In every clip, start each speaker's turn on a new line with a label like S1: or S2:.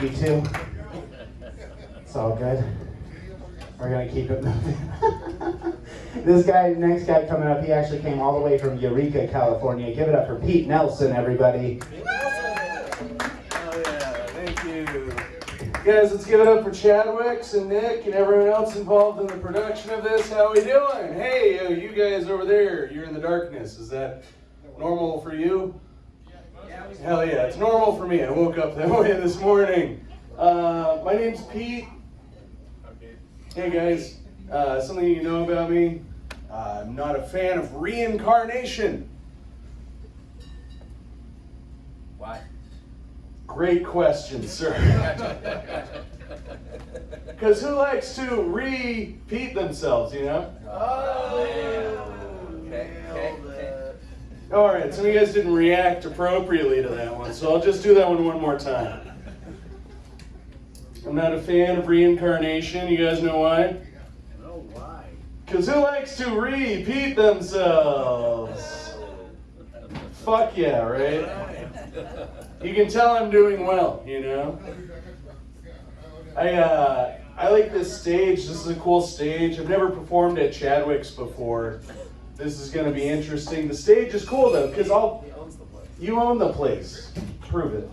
S1: Me too. It's all good. We're gonna keep it moving. Next guy coming up, he actually came all the way from Eureka, California. Give it up for Pete Nelson, everybody.
S2: Oh yeah, thank you. Guys, let's give it up for Chadwick and Nick and everyone else involved in the production of this. How we doing? Hey, you guys over there, you're in the darkness. Is that normal for you? Hell yeah, it's normal for me. I woke up that way this morning. My name's Pete. Hey guys, something you know about me, I'm not a fan of reincarnation.
S3: Why?
S2: Great question, sir. Because who likes to repeat themselves, you know?
S3: Okay.
S2: All right, some of you guys didn't react appropriately to that one, so I'll just do that one more time. I'm not a fan of reincarnation. You guys know why?
S3: No, why?
S2: Because who likes to repeat themselves? Fuck yeah, right? You can tell I'm doing well, you know? I like this stage. This is a cool stage. I've never performed at Chadwick's before. This is going to be interesting. The stage is cool, though, because you own the place. Prove it.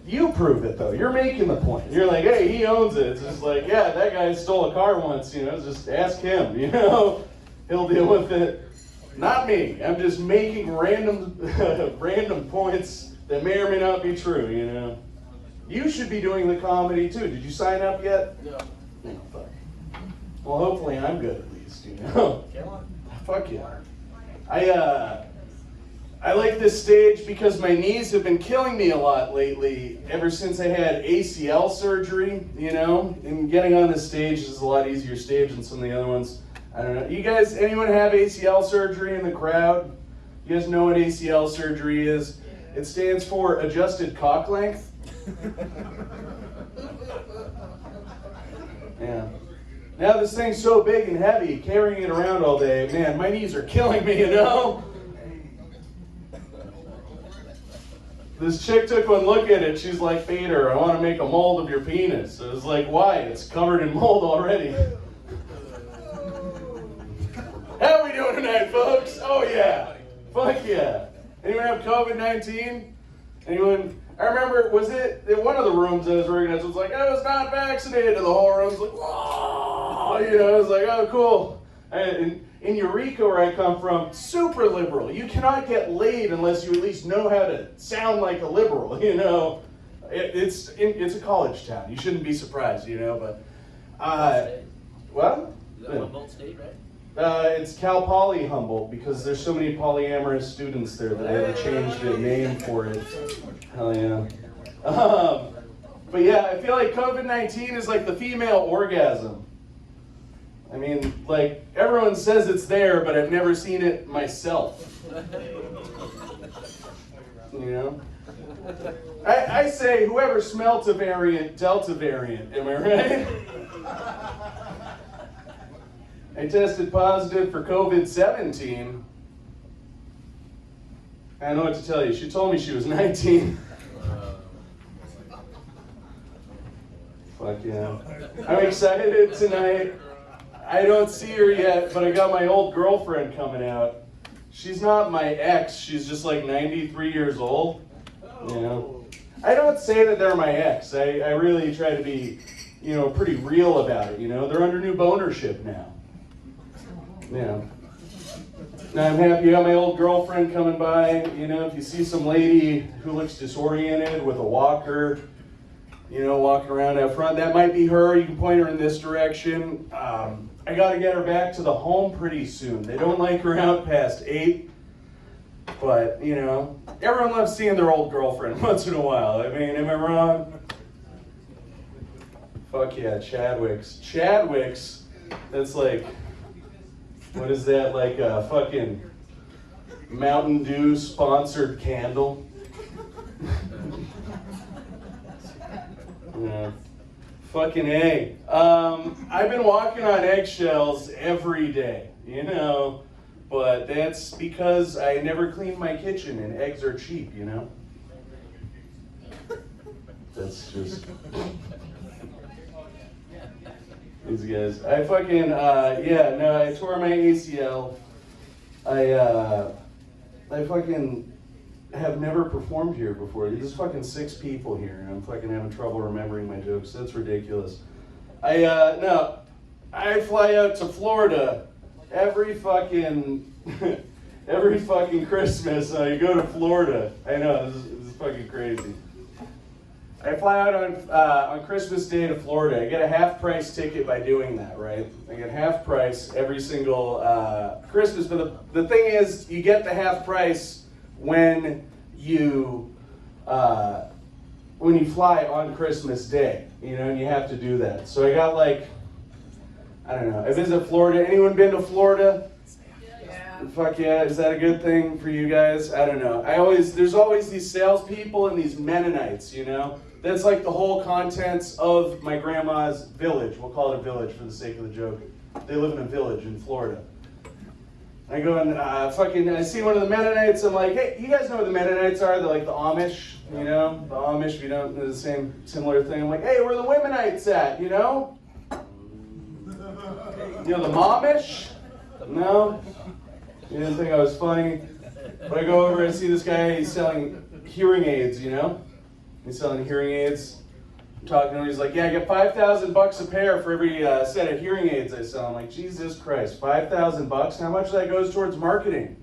S2: You prove it, though. You're making the point. You're like, hey, he owns it. It's just like, yeah, that guy stole a car once, you know, just ask him, you know. He'll deal with it. Not me. I'm just making random points that may or may not be true, you know. You should be doing the comedy, too. Did you sign up yet?
S3: No.
S2: Oh, fuck. Well, hopefully I'm good at least, you know. Fuck yeah. I like this stage because my knees have been killing me a lot lately ever since I had ACL surgery, you know, and getting on this stage is a lot easier stage than some of the other ones. I don't know. You guys, anyone have ACL surgery in the crowd? You guys know what ACL surgery is? It stands for adjusted cock length. Yeah. Now this thing's so big and heavy, carrying it around all day, man, my knees are killing me, you know? This chick took one look at it. She's like, Peter, I want to make a mold of your penis. I was like, why? It's covered in mold already. How we doing tonight, folks? Oh, yeah. Fuck yeah. Anyone have COVID-19? Anyone? I remember, was it in one of the rooms I was working at, was like, I was not vaccinated. And the whole room's like, whoa. You know, I was like, oh, cool. In Eureka, where I come from, super liberal. You cannot get laid unless you at least know how to sound like a liberal, you know. It's a college town. You shouldn't be surprised, you know, but... what?
S3: Is that Humboldt State, right?
S2: It's Cal Poly Humboldt, because there's so many polyamorous students there that I had to change the name for it. Hell yeah. But yeah, I feel like COVID-19 is like the female orgasm. I mean, like, everyone says it's there, but I've never seen it myself. You know? I say, whoever smelt a variant, Delta variant, am I right? I tested positive for COVID-17. I don't know what to tell you. She told me she was 19. Fuck yeah. I'm excited tonight. I don't see her yet, but I got my old girlfriend coming out. She's not my ex, she's just like 93 years old. You know? I don't say that they're my ex. I really try to be, you know, pretty real about it, you know? They're under new bonership now. Yeah. Now I'm happy I got my old girlfriend coming by. You know, if you see some lady who looks disoriented with a walker, you know, walking around out front, that might be her. You can point her in this direction. I got to get her back to the home pretty soon. They don't like her out past 8. But, you know, everyone loves seeing their old girlfriend once in a while. I mean, am I wrong? Fuck yeah, Chadwick's, that's like, what is that, like a fucking Mountain Dew sponsored candle? Yeah. Fucking A. I've been walking on eggshells every day, you know, but that's because I never clean my kitchen and eggs are cheap, you know? It's just these guys. I fucking I tore my ACL. I fucking have never performed here before. There's fucking 6 people here, and I'm fucking having trouble remembering my jokes. That's ridiculous. I fly out to Florida every fucking Christmas. I go to Florida. I know, this is fucking crazy. I fly out on Christmas Day to Florida. I get a half-price ticket by doing that, right? I get half price every single Christmas. But the thing is, you get the half price when you fly on Christmas Day, and you have to do that. So I got I don't know. I visit Florida. Anyone been to Florida? Yeah. Fuck yeah. Is that a good thing for you guys? I don't know. There's always these salespeople and these Mennonites, That's like the whole contents of my grandma's village. We'll call it a village for the sake of the joke. They live in a village in Florida. I go and I see one of the Mennonites. I'm like, hey, you guys know what the Mennonites are? They're like the Amish, The Amish, if you don't know the similar thing. I'm like, hey, where are the Womenites at, the Momish? No? You didn't think I was funny? But I go over and see this guy, he's selling hearing aids, He's selling hearing aids. I'm talking to him, he's like, yeah, I get $5,000 a pair for every set of hearing aids I sell. I'm like, Jesus Christ, $5,000? How much of that goes towards marketing?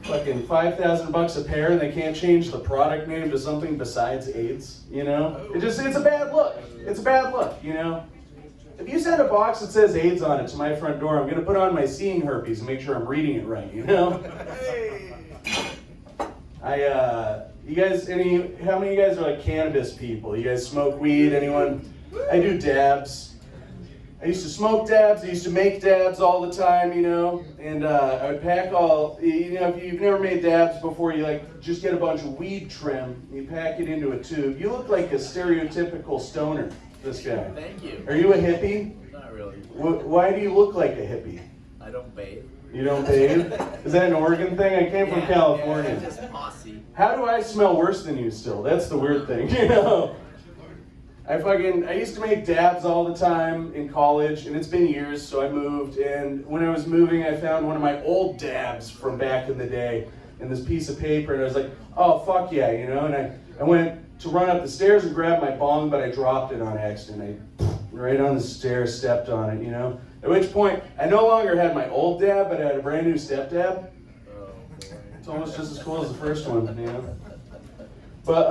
S2: Fucking $5,000 a pair, and they can't change the product name to something besides AIDS, It's a bad look. It's a bad look, If you send a box that says AIDS on it to my front door, I'm going to put on my seeing herpes and make sure I'm reading it right, How many of you guys are like cannabis people? You guys smoke weed? Anyone? I do dabs. I used to smoke dabs. I used to make dabs all the time, And I would pack if you've never made dabs before, you just get a bunch of weed trim. You pack it into a tube. You look like a stereotypical stoner, this guy.
S3: Thank you.
S2: Are you a hippie?
S3: Not really.
S2: Why do you look like a hippie?
S3: I don't bathe.
S2: You don't bathe? Is that an Oregon thing? I came from California.
S3: Yeah, just posse.
S2: How do I smell worse than you still? That's the weird thing, I used to make dabs all the time in college, and it's been years, so I moved, and when I was moving, I found one of my old dabs from back in the day in this piece of paper, and I was like, oh, fuck yeah, and I went to run up the stairs and grab my bong, but I dropped it on accident. Right on the stairs, stepped on it, At which point, I no longer had my old dab, but I had a brand new step dab.
S3: Oh, boy.
S2: It's almost just as cool as the first one, But,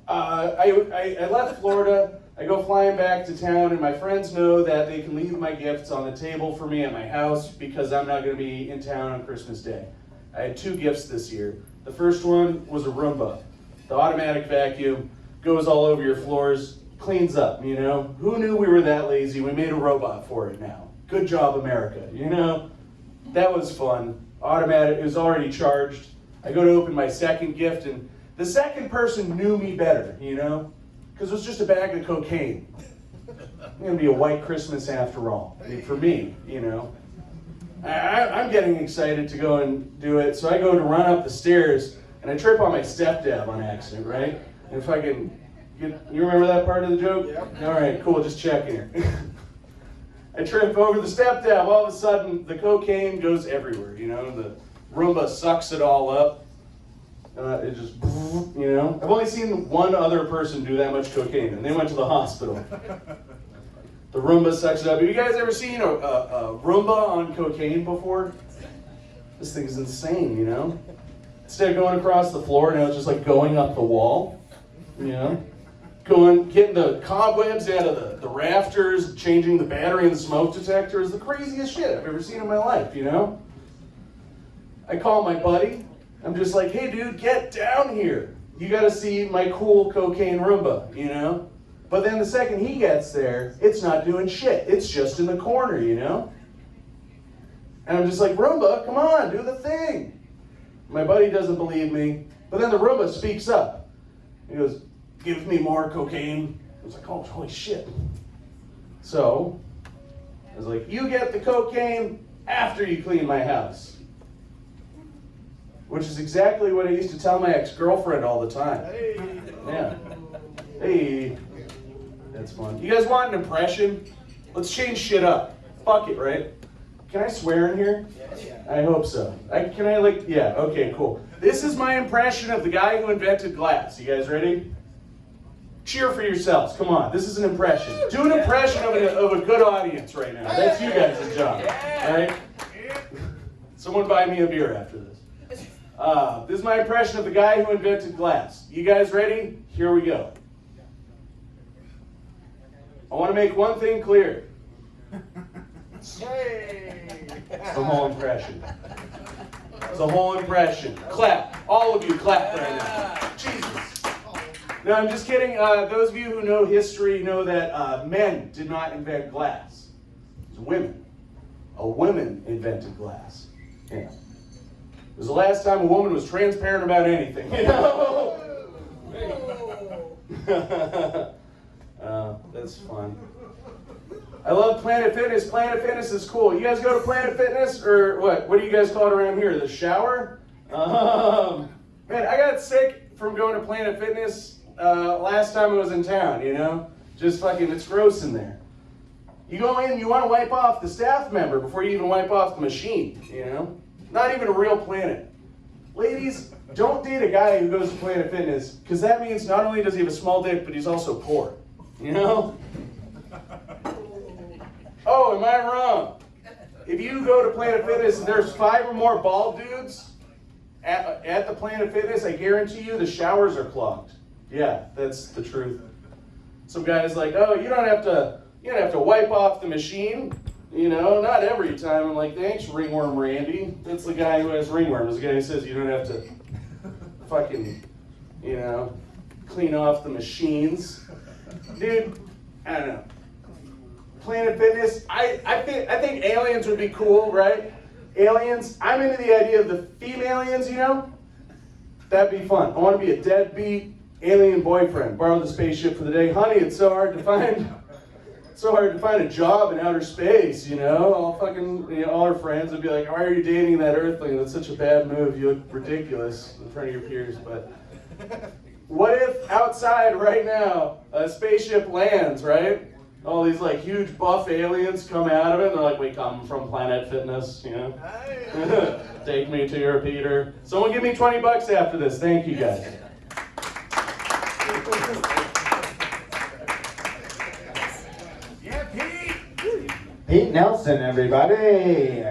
S2: I left Florida, I go flying back to town, and my friends know that they can leave my gifts on the table for me at my house because I'm not going to be in town on Christmas Day. I had 2 gifts this year. The first one was a Roomba. The automatic vacuum goes all over your floors, cleans up, Who knew we were that lazy? We made a robot for it now. Good job, America, That was fun. Automatic, it was already charged. I go to open my second gift, and the second person knew me better, because it was just a bag of cocaine. It's going to be a white Christmas after all, for me, I'm getting excited to go and do it, so I go to run up the stairs, and I trip on my step dab on accident, right? And if I can you remember that part of the joke?
S4: Yep.
S2: All right, cool, just checking here. I trip over the step dab, all of a sudden the cocaine goes everywhere, the Roomba sucks it all up. It just, I've only seen one other person do that much cocaine, and they went to the hospital. The Roomba sucks it up. Have you guys ever seen a Roomba on cocaine before? This thing is insane, Instead of going across the floor, now it's just going up the wall, Getting the cobwebs out of the rafters, changing the battery in the smoke detector is the craziest shit I've ever seen in my life, I call my buddy. I'm just like, hey dude, get down here. You gotta see my cool cocaine Roomba, But then the second he gets there, it's not doing shit. It's just in the corner, And I'm just like, Roomba, come on, do the thing. My buddy doesn't believe me, but then the Roomba speaks up. He goes, give me more cocaine. I was like, oh, holy shit. So, I was like, you get the cocaine after you clean my house. Which is exactly what I used to tell my ex-girlfriend all the time.
S4: Hey.
S2: Yeah. Hey. That's fun. You guys want an impression? Let's change shit up. Fuck it, right? Can I swear in here? I hope so. Yeah, okay, cool. This is my impression of the guy who invented glass. You guys ready? Cheer for yourselves. Come on, this is an impression. Do an impression of a good audience right now. That's you guys' job, right? Someone buy me a beer after this. This is my impression of the guy who invented glass. You guys ready? Here we go. I want to make one thing clear. It's the whole impression. It's the whole impression. Clap. All of you clap right now. Jesus. No, I'm just kidding. Those of you who know history know that men did not invent glass. It was women. A woman invented glass. Yeah. It was the last time a woman was transparent about anything. You know? That's fun. I love Planet Fitness. Planet Fitness is cool. You guys go to Planet Fitness or what? What do you guys call it around here? The shower? Man, I got sick from going to Planet Fitness last time I was in town, you know? Just fucking, it's gross in there. You go in, you want to wipe off the staff member before you even wipe off the machine, you know? Not even a real Planet. Ladies, don't date a guy who goes to Planet Fitness, because that means not only does he have a small dick, but he's also poor. You know? Oh, am I wrong? If you go to Planet Fitness and there's 5 or more bald dudes at the Planet Fitness, I guarantee you the showers are clogged. Yeah, that's the truth. Some guy's like, oh, you don't have to wipe off the machine. You know, not every time. I'm like, thanks, Ringworm Randy. That's the guy who has ringworms. The guy who says you don't have to fucking, you know, clean off the machines. Dude, I don't know. Planet Fitness, I think aliens would be cool, right? Aliens, I'm into the idea of the femalians, you know? That'd be fun. I want to be a deadbeat alien boyfriend. Borrow the spaceship for the day. Honey, it's so hard to find a job in outer space, you know? All our friends would be like, why are you dating that earthling? That's such a bad move. You look ridiculous in front of your peers. But what if outside right now a spaceship lands, right? All these like huge buff aliens come out of it, and they're like, we come from Planet Fitness, you know? Take me to your Peter. Someone give me $20 after this. Thank you guys.
S1: Pete Nelson, everybody.